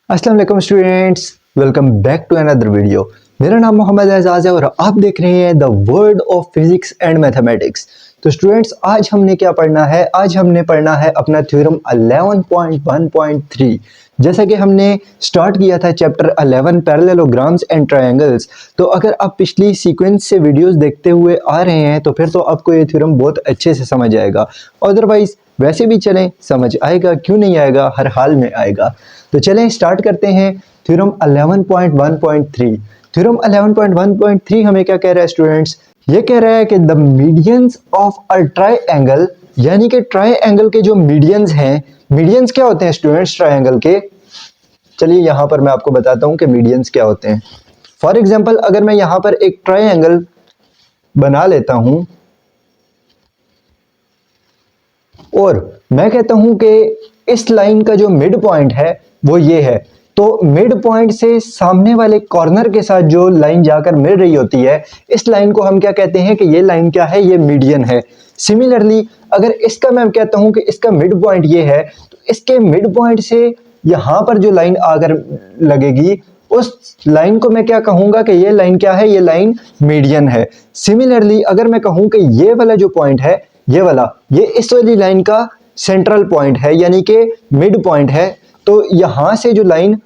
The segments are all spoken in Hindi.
अस्सलाम वालेकुम students, welcome back to another video. मेरा नाम मोहम्मद एजाज है और आप देख रहे हैं the world of physics and mathematics. तो स्टूडेंट्स, आज हमने क्या पढ़ना है? आज हमने पढ़ना है अपना थ्योरम 11.1.3। जैसा कि हमने स्टार्ट किया था चैप्टर 11 पैरेललोग्राम्स एंड ट्रायंगल्स। तो अगर आप पिछली सीक्वेंस से वीडियोस देखते हुए आ रहे हैं तो फिर तो आपको ये थ्योरम बहुत अच्छे से समझ आएगा। अदरवाइज वैसे भी चलें, समझ आएगा, क्यों नहीं आएगा, हर हाल में आएगा। तो चलें स्टार्ट करते हैं थ्योरम 11.1.3। थ्योरम 11.1.3 हमें क्या कह रहा है स्टूडेंट्स? ये कह रहा है कि the medians of a triangle, यानी कि ट्रायंगल के जो मीडियंस हैं। मीडियंस क्या होते हैं स्टूडेंट्स ट्रायंगल के? चलिए यहां पर मैं आपको बताता हूं कि मीडियंस क्या होते हैं। फॉर एग्जांपल, अगर मैं यहां पर एक ट्रायंगल बना लेता हूं और मैं कहता हूं कि इस लाइन का जो मिड पॉइंट है वो ये है, तो मिड पॉइंट से सामने वाले कॉर्नर के साथ जो लाइन जाकर मिल रही होती है, इस लाइन को हम क्या कहते हैं कि ये लाइन क्या है? ये मीडियन है। सिमिलरली अगर इसका मैं कहता हूं कि इसका मिड पॉइंट ये है, तो इसके मिड पॉइंट से यहां पर जो लाइन आकर लगेगी, उस लाइन को मैं क्या कहूंगा कि ये लाइन क्या है? ये लाइन मीडियन है। सिमिलरली अगर मैं कहूं कि ये वाला जो पॉइंट है, ये वाला, ये इस वाली लाइन का सेंट्रल पॉइंट है, यानी कि मिड पॉइंट है, तो यहां से जो लाइन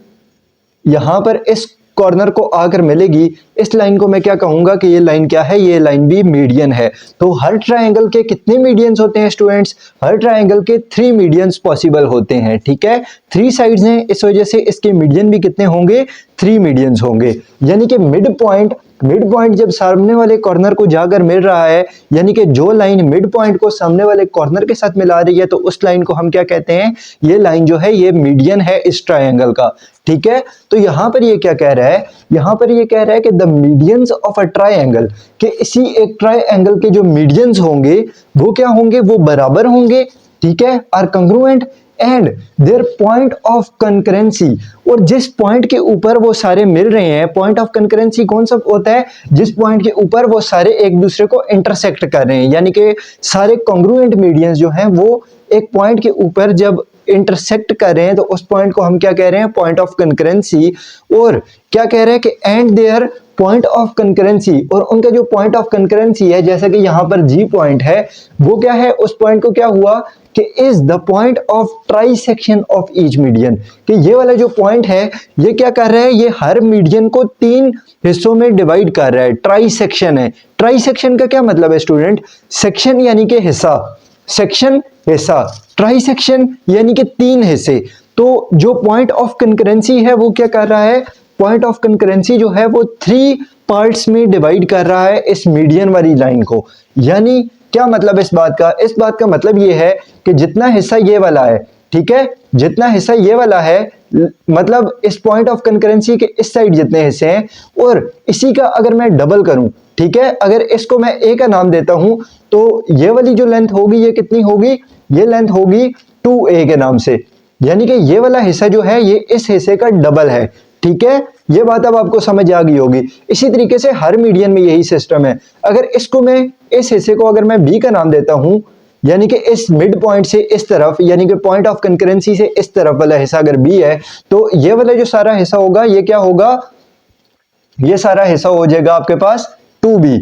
यहां पर इस कॉर्नर को आकर मिलेगी, इस लाइन को मैं क्या कहूंगा कि ये लाइन क्या है? ये लाइन भी मीडियन है। तो हर ट्रायंगल के कितने मीडियंस होते हैं स्टूडेंट्स? हर ट्रायंगल के 3 मीडियंस पॉसिबल होते हैं। ठीक है, 3 साइड्स हैं, इस वजह से इसके मीडियन भी कितने होंगे? 3 मीडियंस होंगे। यानी कि मिड पॉइंट जब सामने वाले कॉर्नर को जाकर मिल रहा है, यानी कि जो लाइन मिड पॉइंट को सामने वाले कॉर्नर के साथ मिला रही है, तो उस लाइन को हम क्या कहते हैं? ये लाइन जो है ये मीडियन है इस ट्रायंगल का। ठीक है, तो यहां पर ये क्या कह रहा है? यहां पर ये कह रहा है कि the medians of a triangle, कि इसी एक ट्रायंगल के जो मीडियंस होंगे वो क्या होंगे? वो बराबर होंगे। ठीक है, are congruent and their point of concurrency, और जिस पॉइंट के ऊपर वो सारे मिल रहे हैं, पॉइंट ऑफ कंकरेंसी कौन सा होता है? जिस पॉइंट के ऊपर वो सारे एक दूसरे को इंटरसेक्ट कर रहे हैं, यानी कि सारे कॉन्ग्रुएंट मीडियंस जो हैं वो एक पॉइंट के ऊपर जब इंटरसेक्ट कर रहे हैं, तो उस पॉइंट को हम क्या कह रहे हैं? Point of concurrency. और क्या कह रहे हैं कि and their point of concurrency, और उनका जो पॉइंट ऑफ कंकरेंसी है, जैसे कि यहां पर जी पॉइंट है, वो क्या है? उस पॉइंट को क्या हुआ कि is the point of trisection of each median, कि ये वाला जो पॉइंट है ये क्या कर रहा है? ये हर मीडियन को 3 हिस्सों में डिवाइड कर रहा है। ट्राइसेक्शन है। ट्राइसेक्शन का क्या मतलब है स्टूडेंट? सेक्शन यानी कि हिस्सा, सेक्शन हिस्सा, ट्राइसेक्शन यानी कि 3 हिस्से। तो जो पॉइंट ऑफ कंकरेंसी है वो क्या कर रहा है? पॉइंट ऑफ कंकरेंसी जो है वो 3 पार्ट्स में डिवाइड कर रहा है इस मीडियन वाली लाइन को। यानी क्या मतलब इस बात का? इस बात का मतलब ये है कि जितना हिस्सा ये वाला है, ठीक है, जितना हिस्सा ये वाला है, मतलब इस पॉइंट ऑफ कंकरेंसी के इस साइड जितने हिस्से हैं, और इसी का अगर मैं डबल करूं, ठीक है, अगर इसको मैं ए का नाम देता हूं, तो ये वाली जो लेंथ होगी ये कितनी होगी? ये लेंथ होगी 2a के नाम से, यानी कि ये वाला हिस्सा जो है ये इस हिस्से का डबल है। ठीक है, ये बात अब आपको समझ आ गई होगी। इसी तरीके से हर मीडियन में यही सिस्टम है। अगर इसको मैं, इस हिस्से को अगर मैं b का नाम देता हूं, यानी कि इस मिड पॉइंट से इस तरफ, यानी कि पॉइंट ऑफ कंकरेंसी से इस तरफ वाला हिस्सा अगर b है, तो ये वाला जो सारा हिस्सा होगा ये क्या होगा? ये सारा हिस्सा हो जाएगा आपके पास 2b,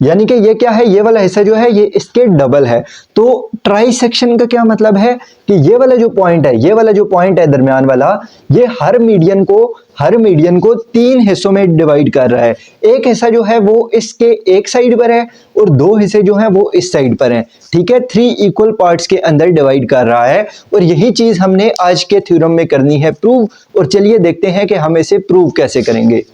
यानी कि ये क्या है? ये वाला हिस्सा जो है ये इसके डबल है। तो ट्राइसेक्शन का क्या मतलब है? कि ये वाला जो पॉइंट है, ये वाला जो पॉइंट है दरमियान वाला, ये हर मीडियन को 3 हिस्सों में डिवाइड कर रहा है। एक हिस्सा जो है वो इसके एक साइड पर है और 2 हिस्से जो हैं वो इस साइड पर हैं। ठीक है, 3 इक्वल पार्ट्स के अंदर डिवाइड कर रहा है, और यही चीज हमने आज के थ्योरम में करनी है प्रूव। और चलिए देखते हैं कि हम इसे प्रूव कैसे करेंगे।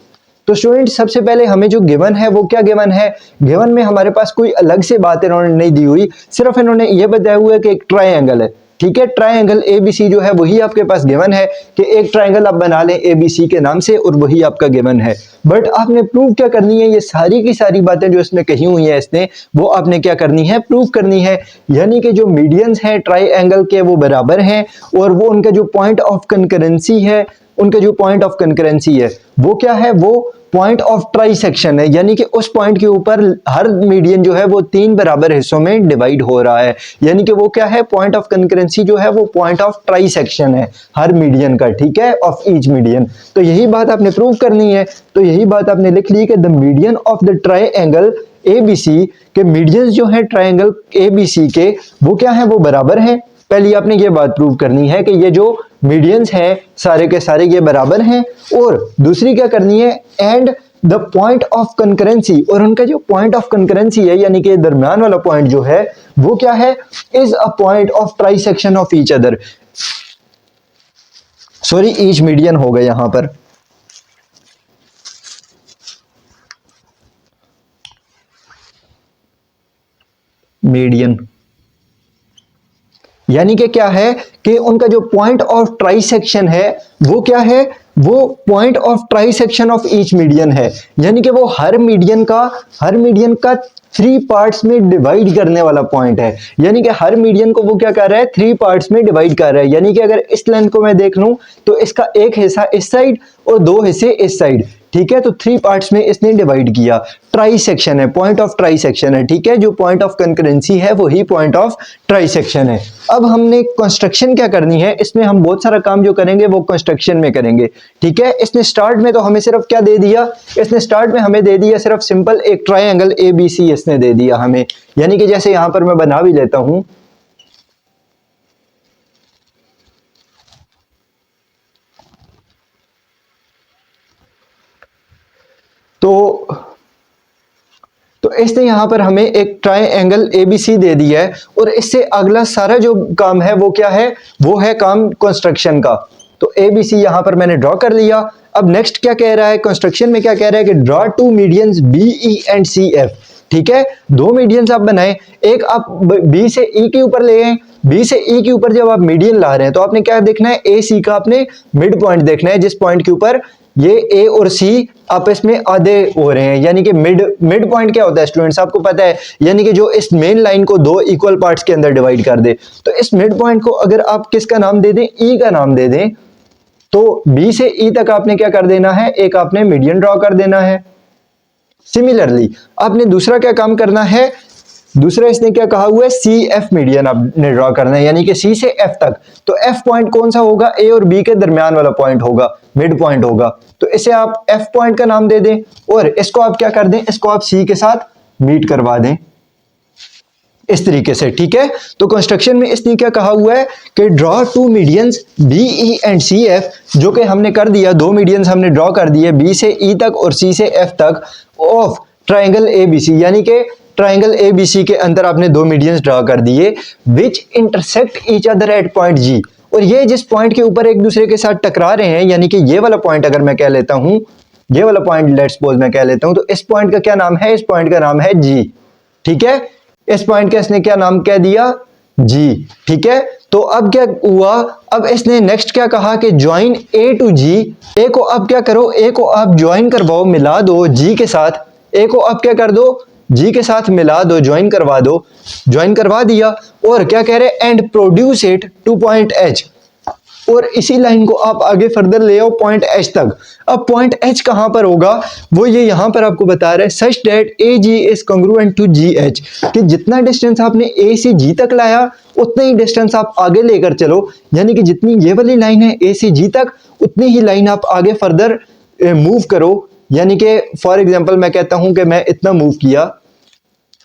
तो स्टूडेंट, सबसे पहले हमें जो गिवन है वो क्या गिवन है? गिवन में हमारे पास कोई अलग से बात इन्होंने नहीं दी हुई, सिर्फ इन्होंने ये बताया हुआ है कि एक ट्रायंगल है। ठीक है, ट्रायंगल ABC जो है वही आपके पास गिवन है, कि एक ट्रायंगल आप बना लें ABC के नाम से, और वही आपका गिवन है। बट आपने प्रूव क्या करनी है? ये सारी की सारी बातें जो इसमें कही हुई हैं इसने, वो आपने क्या करनी है? प्रूव करनी है। यानी कि जो मीडियंस हैं ट्रायंगल के वो बराबर हैं, और वो उनका जो पॉइंट ऑफ कंकरेंसी है, उनका जो पॉइंट ऑफ कंकरेंसी है वो क्या है? वो पॉइंट ऑफ ट्राइसेक्शन है, यानी कि उस पॉइंट के ऊपर हर मीडियन जो है वो 3 बराबर हिस्सों में डिवाइड हो रहा है, यानी कि वो क्या है, पॉइंट ऑफ कंकरेंसी जो है वो पॉइंट ऑफ ट्राइसेक्शन है हर मीडियन का, ठीक है, ऑफ ईच मीडियन। तो यही बात आपने प्रूव करनी है, तो यही बात आपने लिख ली कि the median of the triangle ABC के मीडियंस जो है ट्राइएंगल ABC के वो क्या है, वो बराबर हैं। पहले आपने ये बात प्रूव करनी है कि ये जो मीडियंस हैं सारे के सारे ये बराबर हैं, और दूसरी क्या करनी है, and the point of concurrency, और उनका जो पॉइंट ऑफ कंकरेंसी है यानी कि दरमियान वाला पॉइंट जो है वो क्या है, is a point of trisection of each other, sorry each median हो गया यहां पर। मीडियन यानी कि क्या है कि उनका जो पॉइंट ऑफ ट्राइसेक्शन है वो क्या है, वो point of trisection of each median है, यानी कि वो हर मीडियन का 3 पार्ट्स में डिवाइड करने वाला पॉइंट है, यानी कि हर मीडियन को वो क्या कर रहा है, 3 पार्ट्स में डिवाइड कर रहा है। यानी कि अगर इस लेंथ को मैं देख लूं तो इसका एक हिस्सा इस साइड और 2 हिस्से इस साइड, ठीक है, तो 3 पार्ट्स में इसने डिवाइड किया। ट्राइसेक्शन है, पॉइंट ऑफ ट्राइसेक्शन है, ठीक है, जो पॉइंट ऑफ कंकरेंसी है वही पॉइंट ऑफ ट्राइसेक्शन है। अब हमने कंस्ट्रक्शन क्या करनी है, इसमें हम बहुत सारा काम जो करेंगे वो कंस्ट्रक्शन में करेंगे, ठीक है। इसने स्टार्ट में तो हमें सिर्फ क्या दे दिया, इसने स्टार्ट में हमें दे दिया सिर्फ सिंपल एक ट्राइएंगल ABC इसने दे दिया हमें, यानी कि जैसे यहां पर मैं बना भी लेता हूं, तो इसने यहां पर हमें एक ट्राइएंगल ABC दे दिया है, और इससे अगला सारा जो काम है वो क्या है, वो है काम कंस्ट्रक्शन का। तो ABC यहां पर मैंने ड्रॉ कर लिया। अब नेक्स्ट क्या कह रहा है, कंस्ट्रक्शन में क्या कह रहा है कि draw 2 medians BE and CF, ठीक है, 2 मीडियंस आप बनाएं, एक आप B से E के ऊपर ले आए, B से E के ऊपर जब आप मीडियन ला रहे हैं तो आपने क्या देखना है, AC का आपने मिड पॉइंट देखना है, जिस पॉइंट के ऊपर ये A और C आपस में आधे हो रहे हैं, यानी कि मिड पॉइंट क्या होता है स्टूडेंट्स, आपको पता है, यानी कि जो इस मेन लाइन को 2 इक्वल पार्ट्स के अंदर डिवाइड कर दे। तो इस मिड पॉइंट को अगर आप किसका नाम दे दें, E का नाम दे दें, तो B से E तक आपने क्या कर देना है, एक आपने मीडियन ड्रॉ कर देना है। सिमिलरली आपने दूसरा क्या काम करना है, दूसरा इसने क्या कहा हुआ है, CF मीडियन आपने ड्रॉ करना है, यानी कि C से F तक। तो F पॉइंट कौन सा होगा, A और B के दरमियान वाला पॉइंट होगा, मिड पॉइंट होगा, तो इसे आप F पॉइंट का नाम दे दें, और इसको आप क्या कर दें, इसको आप C के साथ मीट करवा दें इस तरीके से, ठीक है। तो कंस्ट्रक्शन में इसने क्या कहा हुआ है कि draw 2 medians BE and CF, जो कि हमने कर दिया, 2 मीडियंस हमने ड्रॉ कर दिए B से E तक और C से F तक ऑफ ट्राइंगल ABC, यानी कि ट्राइंगल ABC के अंदर आपने 2 मीडियंस ड्रॉ कर दिए, विच intersect each other at point G, और ये जिस पॉइंट के ऊपर एक दूसरे के साथ टकरा रहे हैं, यानी कि ये वाला पॉइंट अगर मैं कह लेता हूं, ये वाला पॉइंट लेट्स सपोज मैं कह लेता हूं, तो इस पॉइंट का क्या नाम है, इस पॉइंट का नाम है G, ठीक है, इस पॉइंट का इसने क्या नाम कह दिया, G, ठीक है। तो अब क्या हुआ, अब इसने नेक्स्ट क्या कहा कि join A to G, A को अब क्या करो, A को आप ज्वाइन करवाओ, मिला दो G के साथ, A को अब क्या कर दो, G के साथ मिला दो, ज्वाइन करवा दो, ज्वाइन करवा दिया, और क्या कह रहे हैं, and produce it two point H, और इसी लाइन को आप आगे फर्दर ले आओ पॉइंट H तक। अब पॉइंट H कहां पर होगा, वो ये यहां पर आपको बता रहा है, such that AG is congruent to GH, कि जितना डिस्टेंस आपने A से G तक लाया उतना ही डिस्टेंस आप आगे लेकर चलो, यानी कि जितनी ये वाली लाइन है A से G तक उतनी ही लाइन आप आगे फर्दर मूव करो, यानी कि फॉर एग्जांपल मैं कहता हूं कि मैं इतना मूव किया,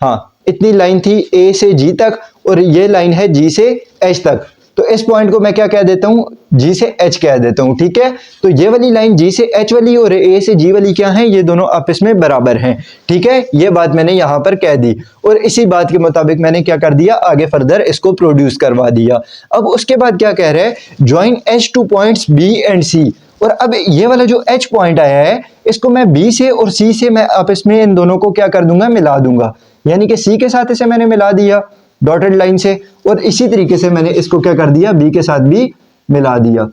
हाँ इतनी लाइन थी A से G तक, और ये लाइन है G से H तक, तो इस पॉइंट को मैं क्या कह देता हूं, G से H कह देता हूं, ठीक है। तो ये वाली लाइन G से H वाली और A से G वाली क्या है, ये दोनों आपस में बराबर हैं, ठीक है, ये बात मैंने यहां पर कह दी, और इसी बात के मुताबिक मैंने क्या कर दिया, आगे फर्दर इसको प्रोड्यूस करवा दिया। अब उसके बाद क्या कह रहा है, join H two points B and C, और अब ये वाला जो H पॉइंट आया है इसको मैं B से और C से मैं आपस में इन दोनों को क्या कर दूंगा, मिला दूंगा, यानी कि C के साथ इसे मैंने मिला दिया डॉटेड लाइन से, और इसी तरीके से मैंने इसको क्या कर दिया, B के साथ भी मिला दिया,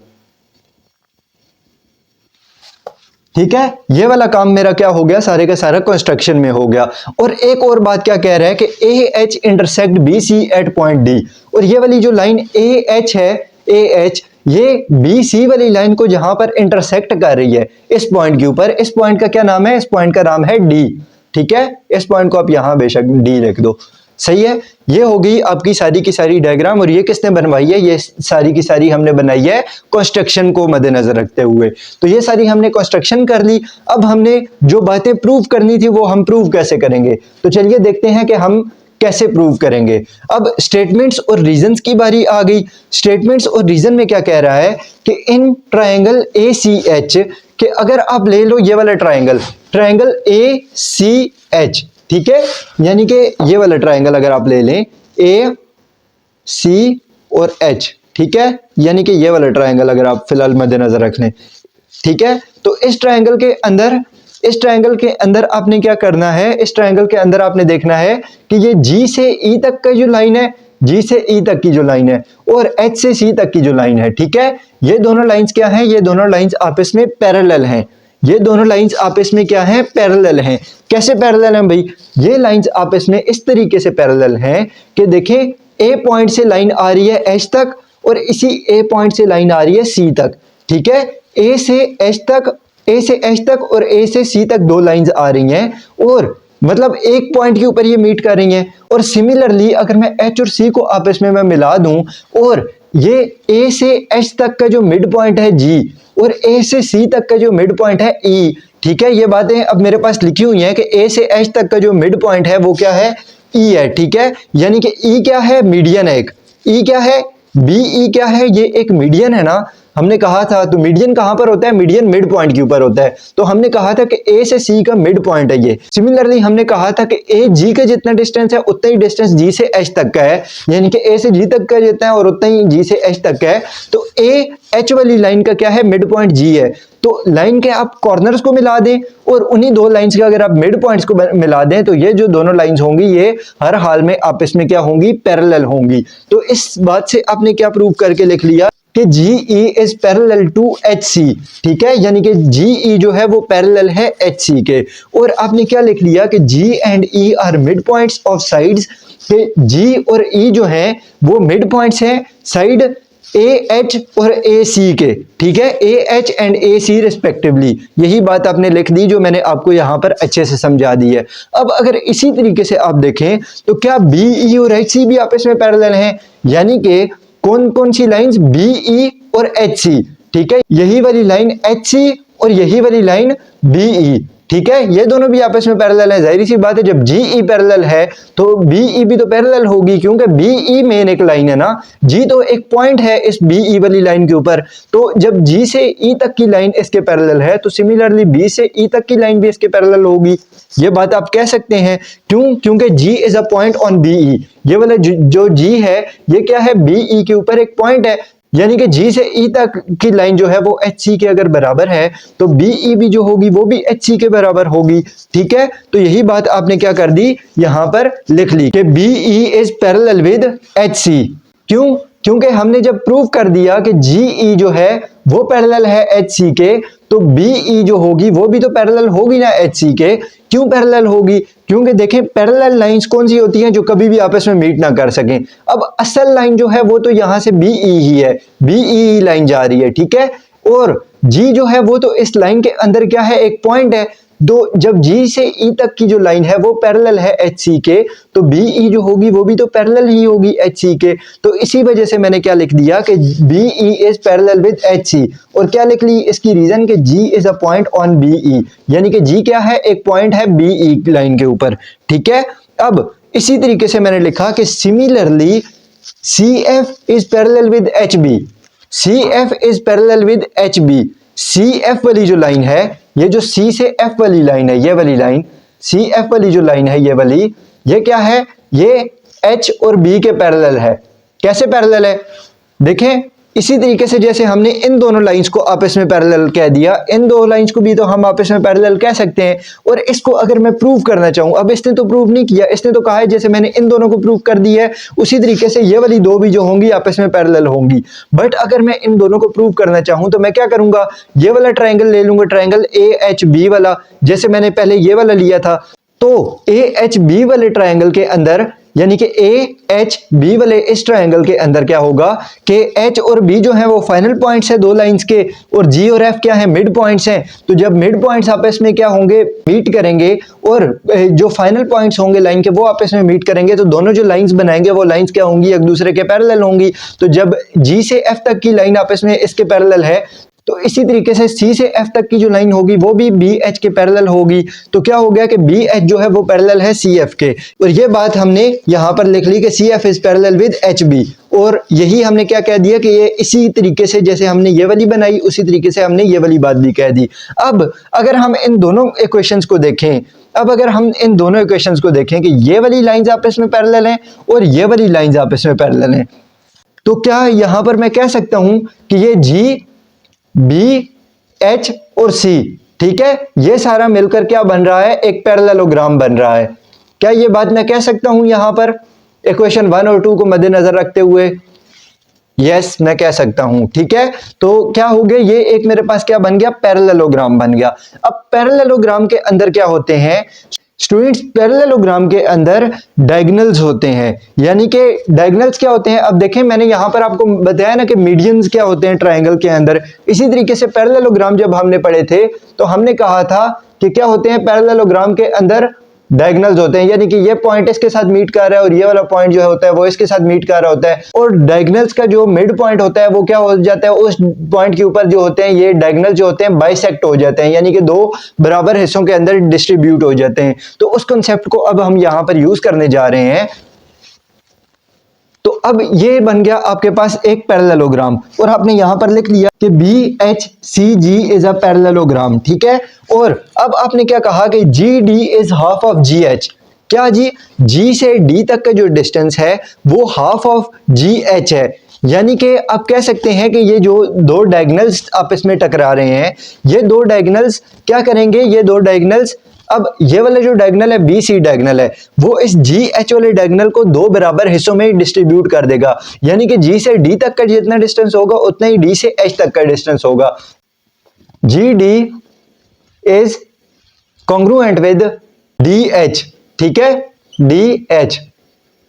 ठीक है। ये वाला काम मेरा क्या हो गया, सारे का सारा कंस्ट्रक्शन में हो गया। और एक और बात क्या कह रहा है कि AH intersect BC at point D, और ये वाली जो लाइन AH है, AH ये बी सी वाली लाइन को जहां पर इंटरसेक्ट कर रही है इस पॉइंट के ऊपर, इस पॉइंट का क्या नाम है, इस पॉइंट का नाम है डी। ठीक है, इस पॉइंट को आप यहां बेशक डी लिख दो। सही है, ये होगी आपकी सारी की सारी डायग्राम। और ये किसने बनवाई है, ये सारी की सारी हमने बनाई है कंस्ट्रक्शन को मद्देनजर रखते हुए। तो ये सारी हमने कंस्ट्रक्शन कर ली। अब हमने जो बातें प्रूव करनी थी वो हम प्रूव कैसे करेंगे, तो चलिए देखते हैं कि हम कैसे प्रूव करेंगे। अब स्टेटमेंट्स और रीजंस की बारी आ गई। स्टेटमेंट्स और रीजन में क्या कह रहा है कि इन ट्रायंगल ACH के अगर आप ले लो ये वाला ट्रायंगल, ट्रायंगल ACH, ठीक है, यानी कि ये वाला ट्रायंगल अगर आप ले लें AC और H, ठीक है, यानी कि ये वाला ट्रायंगल अगर आप फिलहाल मद्देनजर रख लें, ठीक है, तो इस ट्रायंगल के अंदर आपने क्या करना है, इस ट्रायंगल के अंदर आपने देखना है कि ये G से E तक का जो लाइन है, G से E तक की जो लाइन है और H से C तक की जो लाइन है, ठीक है, ये दोनों लाइंस क्या हैं, ये दोनों लाइंस आपस में पैरेलल हैं। ये दोनों लाइंस आपस में क्या हैं, पैरेलल हैं। कैसे पैरेलल हैं भाई, ये लाइंस आपस में इस तरीके से पैरेलल हैं कि देखें A पॉइंट से लाइन आ रही है H तक और इसी A पॉइंट से लाइन आ रही है C तक, ठीक है, A से H तक और A से C तक दो लाइंस आ रही हैं और मतलब एक पॉइंट के ऊपर ये मीट कर रही हैं। और सिमिलरली अगर मैं H और C को आपस में मैं मिला दूं और ये A से H तक का जो मिड पॉइंट है G और A से C तक का जो मिड पॉइंट है E, ठीक है, ये बातें अब मेरे पास लिखी हुई हैं कि A से H तक का जो मिड पॉइंट है वो क्या है, E है, ठीक है, यानी कि E क्या है, मीडियन है एक। E क्या है, BE क्या है, ये एक मीडियन है ना, हमने कहा था। तो मीडियन कहां पर होता है, मीडियन मिड पॉइंट के ऊपर होता है। तो हमने कहा था कि A से C का मिड पॉइंट है ये। सिमिलरली हमने कहा था कि A G का जितना डिस्टेंस है उतना ही डिस्टेंस G से H तक का है, यानी कि A से G तक का जितना है और उतना ही G से H तक का है। तो A H वाली लाइन का क्या है, मिड पॉइंट G है। तो लाइन के आप कॉर्नर्स को मिला दें और उन्हीं दो लाइंस के अगर आप मिड पॉइंट्स को मिला दें तो ये जो दोनों लाइंस होंगी ये हर हाल में आपस में क्या होंगी, पैरेलल होंगी। तो इस बात से आपने क्या प्रूव करके लिख लिया कि GE is parallel to HC, ठीक है, यानी कि GE जो है वो पैरेलल है HC के। और आपने क्या लिख लिया कि G and E are mid points of sides, कि G और E जो हैं वो मिड पॉइंट्स हैं साइड AH और AC के, ठीक है, AH एंड AC रिस्पेक्टिवली। यही बात आपने लिख दी जो मैंने आपको यहां पर अच्छे से समझा दी है। अब अगर इसी तरीके से आप देखें तो क्या BE और HC भी आपस में पैरेलल हैं, यानी कि कौन कौन सी लाइंस, BE और HC, ठीक है, यही वाली लाइन HC और यही वाली लाइन BE, ठीक है, ये दोनों भी आपस में पैरेलल है। जाहिर सी बात है जब GE पैरेलल है तो BE भी तो पैरेलल होगी, क्योंकि BE मेन एक लाइन है ना, G तो एक पॉइंट है इस BE वाली लाइन के ऊपर। तो जब G से E तक की लाइन इसके पैरेलल है तो सिमिलरली B से E तक की लाइन भी इसके पैरेलल होगी। ये बात आप कह सकते हैं, क्यों, क्योंकि G is a point on BE। ये वाला जो G है ये क्या है, BE के ऊपर एक पॉइंट है, यानी कि G से E तक की लाइन जो है वो HC के अगर बराबर है तो BE भी जो होगी वो भी HC के बराबर होगी, ठीक है। तो यही बात आपने क्या कर दी, यहां पर लिख ली कि BE is parallel with HC। क्यों, क्योंकि हमने जब प्रूव कर दिया कि GE जो है वो पैरेलल है HC के, तो BE जो होगी वो भी तो पैरेलल होगी ना HC के। क्यों पैरेलल होगी, क्योंकि देखें पैरेलल लाइंस कौन सी होती हैं, जो कभी भी आपस में मीट ना कर सकें। अब असल लाइन जो है वो तो यहां से BE ही है, BE लाइन जा रही है, ठीक है, और G जो है वो तो इस लाइन के अंदर क्या है, एक पॉइंट है। तो जब G से E तक की जो लाइन है वो पैरेलल है HC के, तो BE जो होगी वो भी तो पैरेलल ही होगी HC के। तो इसी वजह से मैंने क्या लिख दिया कि BE is parallel with HC। और क्या लिख ली इसकी रीजन कि G is a point on BE, यानी कि G क्या है, एक पॉइंट है BE लाइन के ऊपर, ठीक है। अब इसी तरीके से मैंने लिखा कि similarly CF is parallel with HB, CF is parallel with HB। CF वाली जो लाइन है, ये जो C से F वाली लाइन है, ये वाली लाइन CF वाली जो लाइन है, ये वाली, ये क्या है, ये H और B के पैरेलल है। कैसे पैरेलल है, देखें इसी तरीके से जैसे हमने इन दोनों लाइंस को आपस में पैरेलल कह दिया, इन दो लाइंस को भी तो हम आपस में पैरेलल कह सकते हैं। और इसको अगर मैं प्रूव करना चाहूं, अब इसने तो प्रूव नहीं किया, इसने तो कहा है जैसे मैंने इन दोनों को प्रूव कर दी है उसी तरीके से ये वाली दो भी जो होंगी आपस में पैरेलल होंगी। बट अगर मैं इन दोनों को प्रूव करना चाहूं तो मैं क्या करूंगा, ये वाला ट्राइंगल ले लूंगा, ट्राइंगल AHB वाला, जैसे मैंने पहले ये वाला लिया था। तो AHB वाले ट्राइंगल के अंदर यानी कि ए एच बी वाले इस ट्रायंगल के अंदर क्या होगा कि एच और बी जो है वो फाइनल पॉइंट्स है दो लाइंस के, और जी और एफ क्या है, मिड पॉइंट्स हैं। तो जब मिड पॉइंट्स आपस में क्या होंगे, मीट करेंगे, और जो फाइनल पॉइंट्स होंगे लाइन के वो आपस में मीट करेंगे, तो दोनों जो लाइंस बनाएंगे वो लाइंस क्या होंगी, एक दूसरे के पैरेलल होंगी। तो जब जी से एफ तक की लाइन आपस में इसके पैरेलल है, तो इसी तरीके से सी से एफ तक की जो लाइन होगी वो भी बी एच के पैरेलल होगी। तो क्या हो गया कि बी एच जो है वो पैरेलल है सी एफ के, और ये बात हमने यहां पर लिख ली कि C F is parallel with H B. और यही हमने क्या कह दिया कि ये इसी तरीके से जैसे हमने ये वाली बनाई उसी तरीके से हमने ये वाली बात भी कह दी। अब अगर हम इन दोनों इक्वेशंस को देखें, को देखें कि ये वाली लाइंस आपस में पैरेलल हैं और ये वाली लाइंस आपस में पैरेलल हैं, तो क्या यहां पर मैं कह सकता हूं कि ये जी बी एच और सी, ठीक है, ये सारा मिलकर क्या बन रहा है, एक पैरेललोग्राम बन रहा है। क्या ये बात मैं कह सकता हूं यहां पर इक्वेशन 1 और 2 को मद्देनजर रखते हुए? यस, मैं कह सकता हूं, ठीक है। तो क्या हो गया, ये एक मेरे पास क्या बन गया, पैरेललोग्राम बन गया। अब पैरेललोग्राम के अंदर क्या होते हैं स्टूडेंट्स, पैरेललोग्राम के अंदर डायगोनल्स होते हैं। यानी कि डायगोनल्स क्या होते हैं, अब देखें मैंने यहां पर आपको बताया ना कि मीडियंस क्या होते हैं ट्रायंगल के अंदर। इसी तरीके से पैरेललोग्राम जब हमने पढ़े थे तो हमने कहा था कि क्या होते हैं, पैरेललोग्राम के अंदर डायगोनल्स होते हैं, यानी कि ये पॉइंट इसके साथ मीट कर रहा है और ये वाला पॉइंट जो होता है वो इसके साथ मीट कर रहा होता है, और डायगोनल्स का जो मिड पॉइंट होता है वो क्या हो जाता है, उस पॉइंट के ऊपर जो होते हैं ये डायगोनल जो होते हैं बाइसेक्ट हो जाते हैं, यानी कि दो बराबर हिस्सों के अंदर डिस्ट्रीब्यूट हो जाते हैं। तो उस कंसेप्ट को अब हम यहां पर यूज करने जा रहे हैं। तो अब ये बन गया आपके पास एक पैरेललोग्राम, और आपने यहां पर लिख लिया कि B H C G is a parallelogram, ठीक है। और अब आपने क्या कहा कि G D is half of G H. क्या जी, जी से डी तक का जो डिस्टेंस है वो हाफ ऑफ जी एच है। यानी कि आप कह सकते हैं कि ये जो दो डायगोनल्स आपस में टकरा रहे हैं, ये दो डायगोनल्स क्या करेंगे, ये दो डायगोनल्स, अब ये वाला जो डायगोनल है बी सी डायगोनल है, वो इस जी एच वाले डायगोनल को दो बराबर हिस्सों में डिस्ट्रीब्यूट कर देगा। यानी कि जी से डी तक का जितना डिस्टेंस होगा उतना ही डी से एच तक का डिस्टेंस होगा। जी D is congruent with D H, ठीक है, डी एच।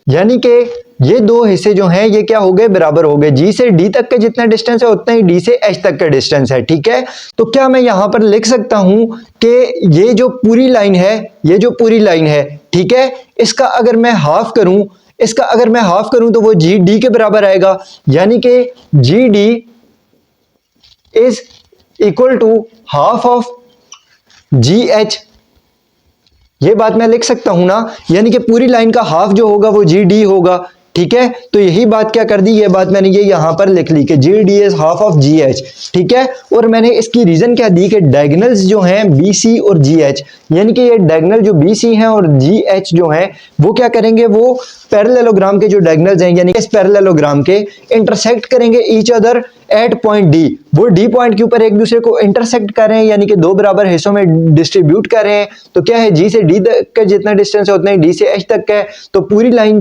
यानी कि ये दो हिस्से जो हैं ये क्या हो गए, बराबर हो गए। जी से डी तक का जितना डिस्टेंस है उतना ही डी से एच तक का डिस्टेंस है, ठीक है। तो क्या मैं यहां पर लिख सकता हूं कि ये जो पूरी लाइन है, ठीक है, इसका अगर मैं हाफ करूं तो वो जी डी के बराबर आएगा। यानी कि G D is equal to half of G H, ये बात मैं लिख सकता हूं ना। यानी कि पूरी लाइन का हाफ जो होगा वो जी डी होगा, ठीक है। तो यही बात क्या कर दी, ये बात मैंने ये यहां पर लिख ली कि G D is half of G H, ठीक है। और मैंने इसकी रीजन क्या दी कि डायगोनल्स जो हैं बी सी और जी एच, यानी कि ये डायगोनल जो बी सी हैं और जी एच जो हैं वो क्या करेंगे, वो पैरेललोग्राम के जो डायगोनल्स हैं यानी इस पैरेललोग्राम के इंटरसेक्ट करेंगे each other at point D. वो डी पॉइंट के ऊपर एक दूसरे को इंटरसेक्ट कर रहे हैं, यानी कि दो बराबर हिस्सों में डिस्ट्रीब्यूट कर रहे हैं। तो क्या है, जी से डी तक का जितना डिस्टेंस है उतना ही डी से एच तक का है। तो पूरी लाइन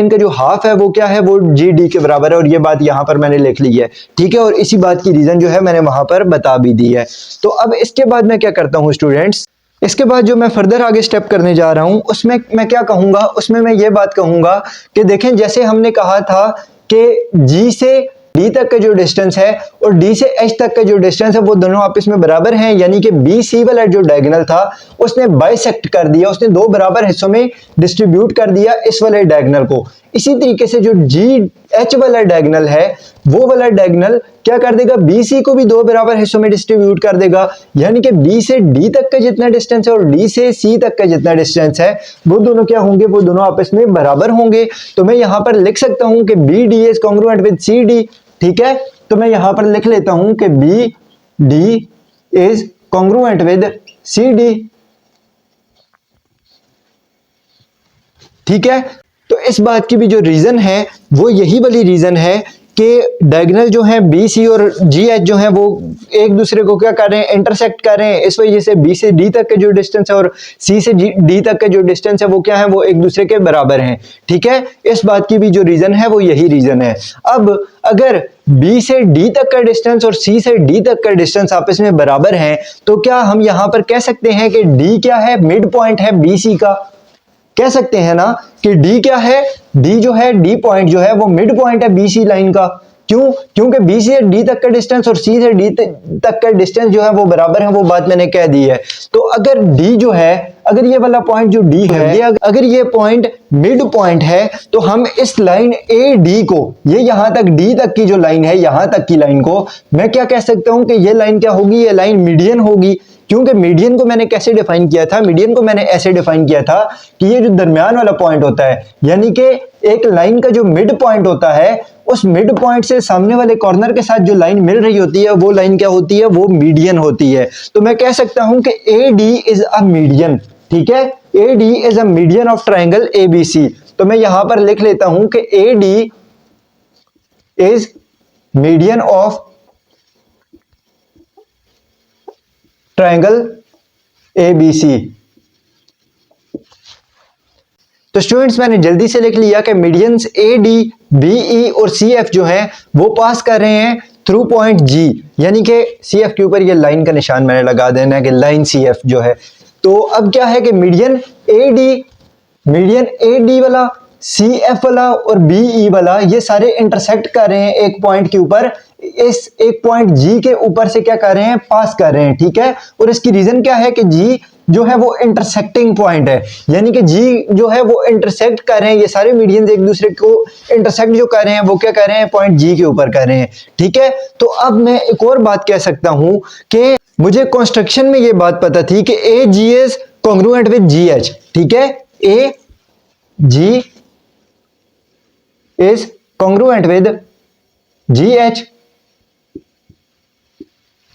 का जो हाफ है वो क्या है, वो जी डी के बराबर है, और ये बात यहां पर मैंने लिख ली है, ठीक है। और इसी बात की रीजन जो है मैंने वहां पर बता भी दी है। तो अब इसके बाद मैं क्या करता हूं स्टूडेंट्स, इसके बाद जो मैं फर्दर आगे स्टेप करने जा रहा हूं उसमें मैं क्या कहूंगा, उसमें मैं ये बात कहूंगा कि देखें जैसे हमने कहा था कि जी से डी तक का जो डिस्टेंस है और डी से एच तक का जो डिस्टेंस है वो दोनों आपस में बराबर हैं। यानी कि बी सी वाला जो डायगोनल था उसने बाइसेक्ट कर दिया, उसने दो बराबर हिस्सों में डिस्ट्रीब्यूट कर दिया इस वाले डायगोनल को। इसी तरीके से जो जी एच वाला डायगोनल है वो वाला डायगोनल क्या कर देगा, बी सी को भी दो बराबर हिस्सों में डिस्ट्रीब्यूट कर देगा। यानी कि बी से डी तक का जितना डिस्टेंस है और डी से सी तक का जितना डिस्टेंस है वो दोनों क्या होंगे, वो दोनों आपस में बराबर होंगे। तो मैं यहां पर लिख सकता हूं कि B D is congruent with C D, ठीक है। तो मैं यहां पर लिख लेता हूं कि B D is congruent with C D, ठीक है। तो इस बात की भी जो रीजन है वो यही वाली रीजन है कि डायगोनल जो है बी सी और जी एच जो है वो एक दूसरे को क्या कर रहे हैं, इंटरसेक्ट कर रहे हैं। इस वजह से बी से डी तक का जो डिस्टेंस है और सी से डी तक का जो डिस्टेंस है वो क्या है, वो एक दूसरे के बराबर हैं, ठीक है। इस बात की भी जो रीजन है वो यही रीजन है। अब अगर बी से डी तक का डिस्टेंस और सी से डी तक का डिस्टेंस आपस में बराबर हैं तो क्या हम यहां पर कह सकते हैं कि डी क्या है, मिड पॉइंट है बी सी का। कह सकते हैं ना कि डी क्या है, डी जो है, डी पॉइंट जो है वो मिड पॉइंट है बीसी लाइन का। क्यों? क्योंकि बी से डी तक का डिस्टेंस और सी से डी तक का डिस्टेंस जो है वो बराबर है, वो बात मैंने कह दी है। तो अगर डी जो है, अगर ये वाला पॉइंट जो डी है, अगर ये पॉइंट मिड पॉइंट है, तो हम इस लाइन ए डी को, ये यहां तक डी तक की जो लाइन है, यहां तक की लाइन को मैं क्या कह सकता हूं कि ये लाइन क्या होगी, ये लाइन मीडियन होगी। क्योंकि मीडियन को मैंने कैसे डिफाइन किया था, मीडियन को मैंने ऐसे डिफाइन किया था कि ये जो दरमियान वाला पॉइंट होता है, यानी कि एक लाइन का जो मिड पॉइंट होता है, उस मिड पॉइंट से सामने वाले कॉर्नर के साथ जो लाइन मिल रही होती है, वो लाइन क्या होती है, वो मीडियन होती है। तो मैं कह सकता हूं कि A D is a median, ठीक है, A D is a median of triangle A B C. तो मैं यहां पर लिख लेता हूं कि A D is median of triangle ABC। तो स्टूडेंट्स मैंने जल्दी से लिख लिया कि मीडियंस AD, BE और CF जो है वो पास कर रहे हैं थ्रू पॉइंट G, यानी कि CF के ऊपर ये लाइन का निशान मैंने लगा देना है कि लाइन CF जो है। तो अब क्या है कि मीडियन AD वाला, CF वाला और BE वाला ये सारे इंटरसेक्ट कर रहे हैं एक पॉइंट के ऊपर, इस एक पॉइंट G के ऊपर से क्या कर रहे हैं, पास कर रहे हैं, ठीक है। और इसकी रीजन क्या है कि G जो है वो इंटरसेक्टिंग पॉइंट है, यानी कि G जो है वो इंटरसेक्ट कर रहे हैं, ये सारे मीडियंस एक दूसरे को इंटरसेक्ट जो कर रहे हैं वो क्या कर रहे हैं, पॉइंट G के ऊपर कर रहे हैं, ठीक है। तो अब मैं एक और बात कह सकता हूं कि मुझे कंस्ट्रक्शन में ये बात पता थी कि AG is congruent with GH, ठीक है, AG is congruent with GH,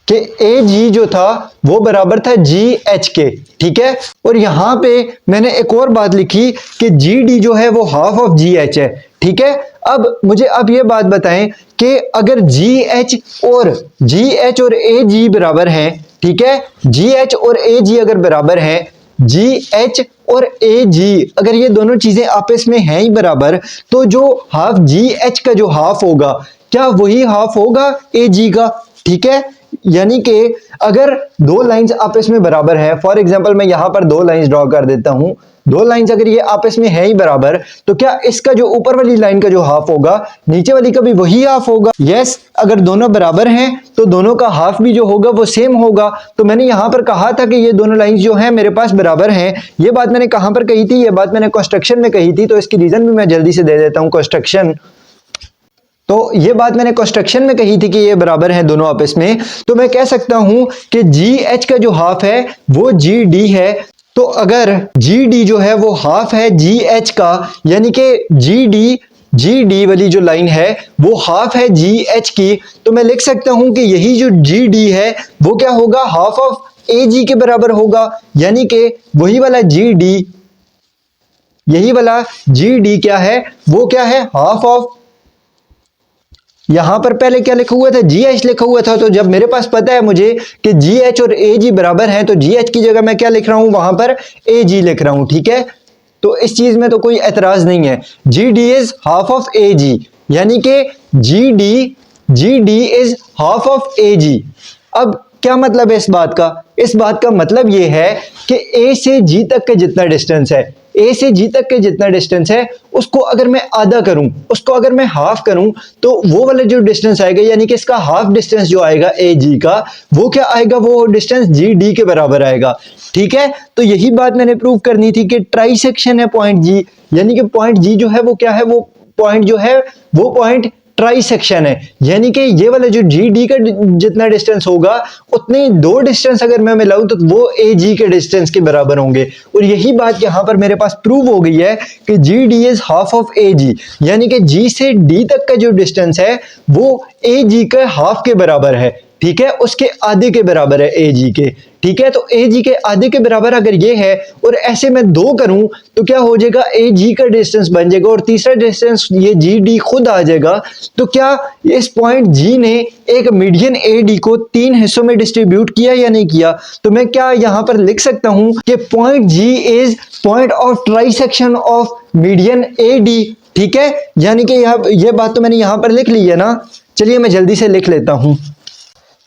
कि AG जो था वो बराबर था GH के, ठीक है। और यहां पे मैंने एक और बात लिखी कि GD जो है वो हाफ ऑफ GH है, ठीक है। अब मुझे अब ये बात बताएं कि अगर GH और AG बराबर हैं, ठीक है, GH और AG अगर बराबर हैं, GH और AG अगर ये दोनों चीजें आपस में हैं ही बराबर, तो जो हाफ GH का जो हाफ होगा, क्या वही हाफ होगा AG का, ठीक है। यानी कि अगर दो लाइंस आपस में बराबर है, फॉर एग्जांपल मैं यहां पर दो लाइंस ड्रॉ कर देता हूं, दो लाइंस अगर ये आपस में है ही बराबर, तो क्या इसका जो ऊपर वाली लाइन का जो हाफ होगा, नीचे वाली का भी वही हाफ होगा? यस, अगर दोनों बराबर हैं तो दोनों का हाफ भी जो होगा वो सेम होगा। तो मैंने यहां पर कहा था कि ये दोनों लाइंस जो हैं मेरे पास बराबर हैं। ये बात मैंने कहां पर कही थी? ये बात मैंने कंस्ट्रक्शन में कही थी, तो इसकी रीजन भी मैं जल्दी से दे देता हूं। कंस्ट्रक्शन, तो ये बात मैंने कंस्ट्रक्शन में कही थी कि ये बराबर हैं दोनों आपस में। तो मैं कह सकता हूं कि GH का जो हाफ है वो GD है। तो अगर GD जो है वो हाफ है GH का, यानी कि GD वाली जो लाइन है वो हाफ है GH की, तो मैं लिख सकता हूं कि यही जो GD है वो क्या होगा, हाफ ऑफ AG के बराबर होगा। यानी कि वही वाला GD, यही वाला GD क्या है, वो क्या है, हाफ ऑफ, यहां पर पहले क्या लिखा हुआ था, GH लिखा हुआ था। तो जब मेरे पास पता है मुझे कि GH और AG बराबर हैं, तो GH की जगह मैं क्या लिख रहा हूं, वहां पर AG लिख रहा हूं, ठीक है। तो इस चीज में तो कोई एतराज नहीं है। GD is half of AG, यानी कि GD is half of AG। अब क्या मतलब है इस बात का? इस बात का मतलब यह है कि A से G तक का जितना डिस्टेंस है, A से G तक के जितना डिस्टेंस है, उसको अगर मैं आधा करूं, उसको अगर मैं हाफ करूं, तो वो वाला जो डिस्टेंस आएगा, यानी कि इसका हाफ डिस्टेंस जो आएगा AG का, वो क्या आएगा, वो डिस्टेंस GD के बराबर आएगा, ठीक है। तो यही बात मैंने प्रूव करनी थी कि ट्राई सेक्शन है पॉइंट G, यानी कि पॉइंट G जो है वो क्या है, वो पॉइंट जो है वो पॉइंट ट्राई सेक्शन है। यानी कि ये वाला जो GD का जितना डिस्टेंस होगा, उतने दो डिस्टेंस अगर मैं मिलाऊं तो वो AG के डिस्टेंस के बराबर होंगे। और यही बात यहां पर मेरे पास प्रूव हो गई है कि GD is half of AG, यानी कि G से D तक का जो डिस्टेंस है वो AG के हाफ के बराबर है, ठीक है, उसके आधे के बराबर है AG के, ठीक है। तो AG के आधे के बराबर अगर ये है और ऐसे मैं दो करूं तो क्या हो जाएगा, AG का डिस्टेंस बन जाएगा और तीसरा डिस्टेंस ये GD खुद आ जाएगा। तो क्या इस पॉइंट G ने एक मीडियन AD को तीन हिस्सों में डिस्ट्रीब्यूट किया या नहीं किया? तो मैं क्या यहां पर लिख सकता हूं कि point G is point of trisection of median AD, ठीक है। यानी कि ये बात तो मैंने यहां पर लिख ली है ना। चलिए मैं जल्दी से लिख लेता हूं।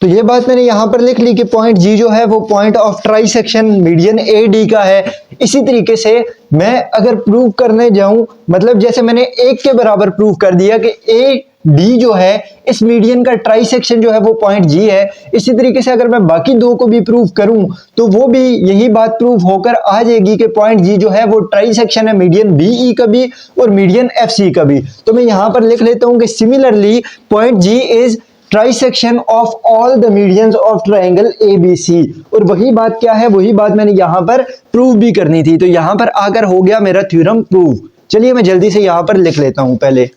तो ये बात मैंने यहाँ पर लिख ली कि पॉइंट जी जो है वो point of trisection median A D का है। इसी तरीके से मैं अगर प्रूव करने जाऊं, मतलब जैसे मैंने एक के बराबर प्रूव कर दिया कि ए डी जो है इस मीडियन का ट्राइसेक्शन जो है वो पॉइंट जी है, इसी तरीके से अगर मैं बाकी दो को भी प्रूव करूं तो वो भी यही बात प्रूव होकर आ जाएगी कि पॉइंट जी जो है वो ट्राइसेक्शन है मीडियन बीई का भी और मीडियन एफसी का भी। तो मैं यहां पर लिख लेता हूं कि similarly point G is trisection of all the medians of triangle ABC. और वही बात क्या है, वही बात मैंने यहां पर प्रूव भी करनी थी। तो यहां पर आकर हो गया मेरा थ्योरम प्रूव। चलिए मैं जल्दी से यहां पर लिख लेता हूं पहले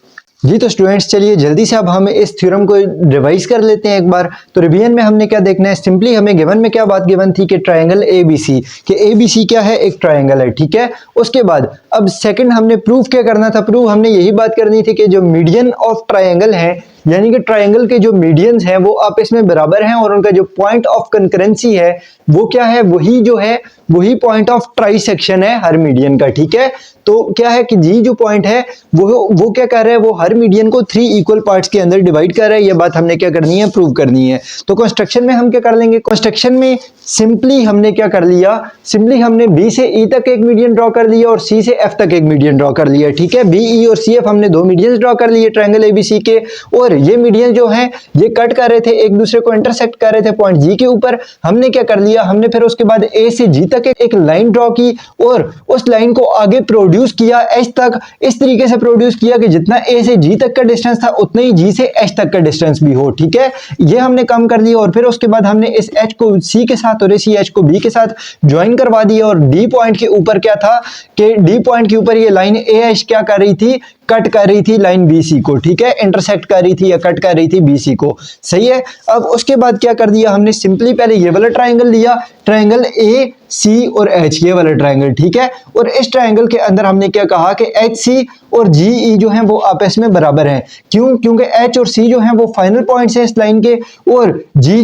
जी। तो स्टूडेंट्स चलिए जल्दी से अब हम इस थ्योरम को रिवाइज कर लेते हैं एक बार। तो रिवीजन में हमने क्या देखना है, सिंपली हमें गिवन में क्या बात गिवन थी कि ट्रायंगल एबीसी, कि एबीसी क्या है, एक ट्रायंगल है, ठीक है। उसके बाद अब सेकंड हमने प्रूफ क्या करना था, प्रूफ हमने यही बात करनी थी कि जो मीडियन ऑफ ट्रायंगल है, यानी कि ट्रायंगल के जो मीडियंस हैं वो आपस में बराबर हैं और उनका जो पॉइंट ऑफ कंकरेंसी है वो क्या है, वही जो है वही पॉइंट ऑफ ट्राइसेक्शन है हर मीडियन का, ठीक है। तो क्या है कि जी जो पॉइंट है वो क्या कर रहा है, वो हर मीडियन को 3 इक्वल पार्ट्स के अंदर डिवाइड कर रहा है। ये बात हमने क्या करनी है, प्रूव करनी है। तो कंस्ट्रक्शन में हम क्या कर लेंगे, कंस्ट्रक्शन में सिंपली हमने क्या कर लिया, सिंपली हमने बी से ई तक एक मीडियन ड्रॉ कर लिया और सी से एफ तक एक मीडियन ड्रॉ कर लिया, ठीक है। बी ई और सी एफ हमने 2 मीडियंस ड्रॉ कर लिए ट्रायंगल एबीसी के, और ये मीडियन जो है ये कट कर रहे थे, एक दूसरे को इंटरसेक्ट कर रहे थे पॉइंट जी के ऊपर। हमने क्या कर लिया, हमने फिर उसके बाद ए से जी तक एक लाइन ड्रॉ की और उस लाइन को आगे प्रोड्यूस किया एच तक, इस तरीके से प्रोड्यूस किया कि जितना ए से जी तक का डिस्टेंस था उतना ही जी से एच तक का डिस्टेंस भी हो, ठीक है। ये हमने कम कर लिया और फिर उसके बाद हमने इस एच को सी के साथ और इसी एच को बी के साथ ज्वाइन करवा दिया। और डी पॉइंट के ऊपर क्या था कि डी पॉइंट के ऊपर ये लाइन ए एच क्या कर रही थी, कट कर रही थी लाइन बीसी को, ठीक है, इंटरसेक्ट कर रही थी या कट कर रही थी बीसी को, सही है। अब उसके बाद क्या कर दिया हमने, सिंपली पहले ये वाला ट्रायंगल लिया, ट्रायंगल ए सी और एच, ये वाला ट्रायंगल, ठीक है। और इस ट्रायंगल के अंदर हमने क्या कहा कि एच सी और जी ई जो हैं वो आपस में बराबर हैं। क्यों, क्योंकि एच और सी जो हैं वो फाइनल पॉइंट्स हैं इस लाइन के, और जी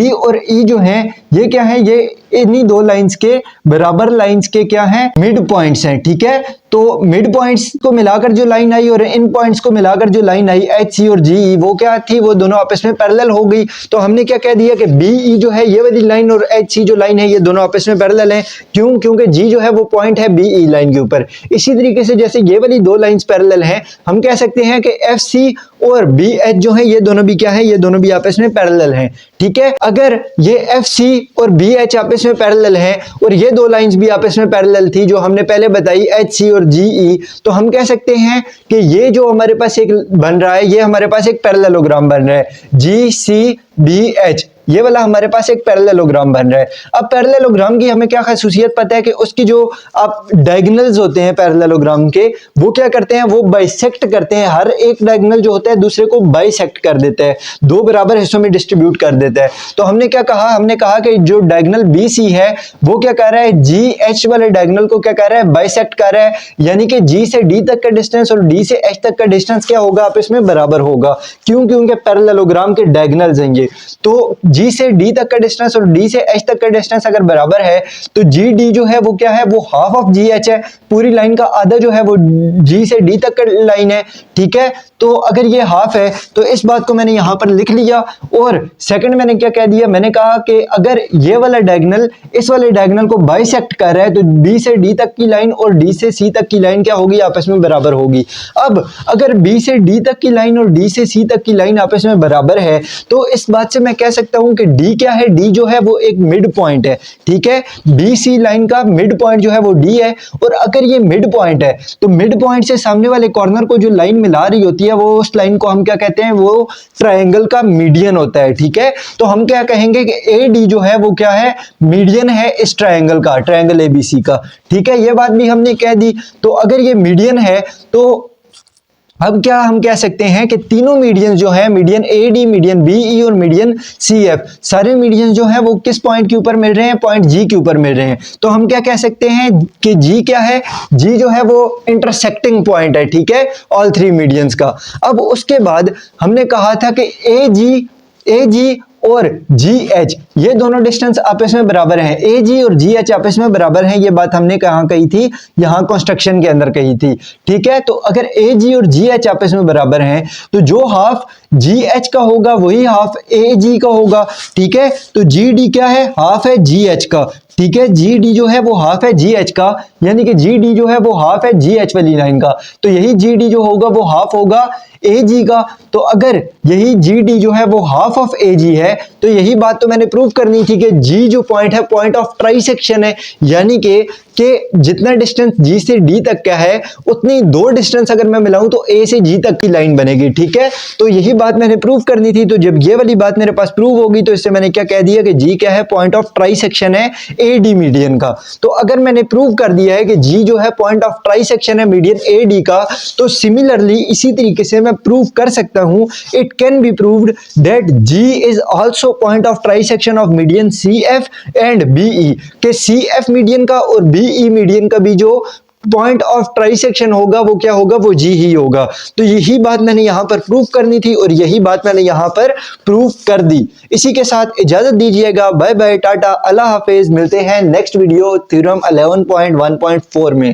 और ई जो हैं ये क्या है, ये इन्हीं 2 लाइंस के बराबर लाइंस के क्या हैं, मिड पॉइंट्स हैं, ठीक है। तो मिड पॉइंट्स को मिलाकर जो लाइन आई और इन पॉइंट्स को मिलाकर जो लाइन आई एच सी और जी ई, वो क्या थी, वो दोनों आपस में पैरेलल हो गई। तो हमने क्या कह दिया कि बी ई जो है ये वाली लाइन और एच सी जो लाइन है ये दोनों आपस में पैरेलल हैं। क्यों, क्योंकि जी जो है वो पॉइंट है बी ई लाइन के ऊपर। इसी तरीके से जैसे ये वाली 2 लाइंस पैरेलल हैं, हम कह सकते हैं कि एफ सी और बी एच जो है ये दोनों भी क्या है, ये दोनों भी आपस में पैरेलल हैं, ठीक है। अगर ये एफ सी और बी एच आपस में पैरेलल हैं और ये 2 लाइंस भी आपस में पैरेलल थी जो हमने पहले बताई एच सी और जी ई, तो हम कह सकते हैं कि ये जो हमारे पास एक बन रहा है, ये हमारे पास एक पैरेललोग्राम बन रहा है, जी सी बी एच, ये वाला हमारे पास एक पैरेललोग्राम बन रहा है। अब पैरेललोग्राम की हमें क्या खासियत पता है कि उसकी जो आप डायगोनल्स होते हैं पैरेललोग्राम के, वो क्या करते हैं, वो बाइसेक्ट करते हैं। हर एक डायगोनल जो होता है दूसरे को बाइसेक्ट कर देता है, 2 बराबर हिस्सों में डिस्ट्रीब्यूट कर देता है। तो हमने क्या कहा, हमने कहा कि जो डायगोनल बी सी है वो क्या कर रहा है, जी एच वाले डायगोनल को क्या कर रहा है, बाइसेक्ट कर रहा है। यानी कि जी से डी तक का डिस्टेंस और डी से एच तक का डिस्टेंस क्या होगा, आपस में बराबर होगा। क्यों, क्योंकि पैरेललोग्राम के डायगोनल्स हैं ये। तो जी से डी तक का डिस्टेंस और डी से एच तक का डिस्टेंस अगर बराबर है तो जी डी जो है वो क्या है, वो हाफ ऑफ जी एच है। पूरी लाइन का आधा जो है वो जी से डी तक का लाइन है, ठीक है। तो अगर ये हाफ है तो इस बात को मैंने यहां पर लिख लिया। और सेकंड मैंने क्या कह दिया, मैंने कहा कि अगर ये वाला डायगोनल इस वाले डायगोनल को बाइसेक्ट कर रहा है तो बी से डी तक की लाइन और डी से सी तक की लाइन क्या होगी, आपस में बराबर होगी। अब अगर बी से डी तक की लाइन और डी से सी तक की लाइन आपस में बराबर है तो इस बात से मैं कह सकता हूं कि डी क्या है, डी जो है वो एक मिड पॉइंट है, ठीक है। बी सी लाइन का मिड पॉइंट जो है वो डी है। और अगर ये मिड पॉइंट है तो मिड पॉइंट से सामने वाले कॉर्नर को जो लाइन मिला रही होती है वो उस लाइन को हम क्या कहते हैं, वो ट्रायंगल का मीडियन होता है, ठीक है। तो हम क्या कहेंगे कि ए डी जो है वो क्या है, मीडियन है इस ट्रायंगल का, ट्रायंगल एबीसी का, ठीक है। ये बात भी हमने कह दी। तो अगर ये मीडियन है तो अब क्या हम कह सकते हैं कि तीनों मीडियन जो है, median A D, median B E और मीडियन सी एफ, सारे मीडियन जो है वो किस पॉइंट के ऊपर मिल रहे हैं, पॉइंट जी के ऊपर मिल रहे हैं। तो हम क्या कह सकते हैं कि जी क्या है, जी जो है वो इंटरसेक्टिंग पॉइंट है, ठीक है, ऑल 3 मीडियंस का। अब उसके बाद हमने कहा था कि ए जी और जी एच, ये दोनों डिस्टेंस आपस में बराबर हैं, ए जी और जी एच आपस में बराबर हैं, ये बात हमने कहाँ कही थी, यहाँ कंस्ट्रक्शन के अंदर कही थी। ठीक है, तो अगर ए जी और जी एच आपस में बराबर हैं तो जो हाफ जी एच का होगा वही हाफ ए जी का होगा। ठीक है, तो जी डी क्या है, हाफ है जी एच का। ठीक है, जी डी जो है वो हाफ है जी एच का, यानी कि जी डी जो है वो हाफ है जी एच वाली लाइन का, तो यही जी डी जो होगा वो हाफ होगा ए जी का। तो अगर यही जी डी जो है वो हाफ ऑफ ए जी है तो यही बात तो मैंने प्रूव करनी थी कि जी जो पॉइंट है पॉइंट ऑफ ट्राइसेक्शन है, यानी कि जितना डिस्टेंस जी से डी तक का है उतनी दो डिस्टेंस अगर मैं मिलाऊं तो ए से जी तक की लाइन बनेगी। ठीक है, तो यही बात मैंने प्रूव करनी थी। तो जब ये वाली बात मेरे पास प्रूव होगी तो इससे मैंने क्या कह दिया कि जी क्या है, पॉइंट ऑफ ट्राइसेक्शन है ए डी मीडियन का। तो अगर मैंने प्रूव कर दिया है कि जी जो है पॉइंट ऑफ ट्राइसेक्शन है मीडियन ए डी का, तो सिमिलरली इसी तरीके से मैं प्रूव कर सकता हूं, it can be proved that G is also point of trisection of median C F and BE, के सी एफ मीडियन का और बीई मीडियन का भी जो पॉइंट ऑफ ट्राइसेक्शन होगा वो क्या होगा, वो जी ही होगा। तो यही बात मैंने यहां पर प्रूव करनी थी और यही बात मैंने यहां पर प्रूव कर दी। इसी के साथ इजाजत दीजिएगा, बाय बाय, टाटा, अल्लाह हाफिज। मिलते हैं नेक्स्ट वीडियो थ्योरम 11.1.4 में।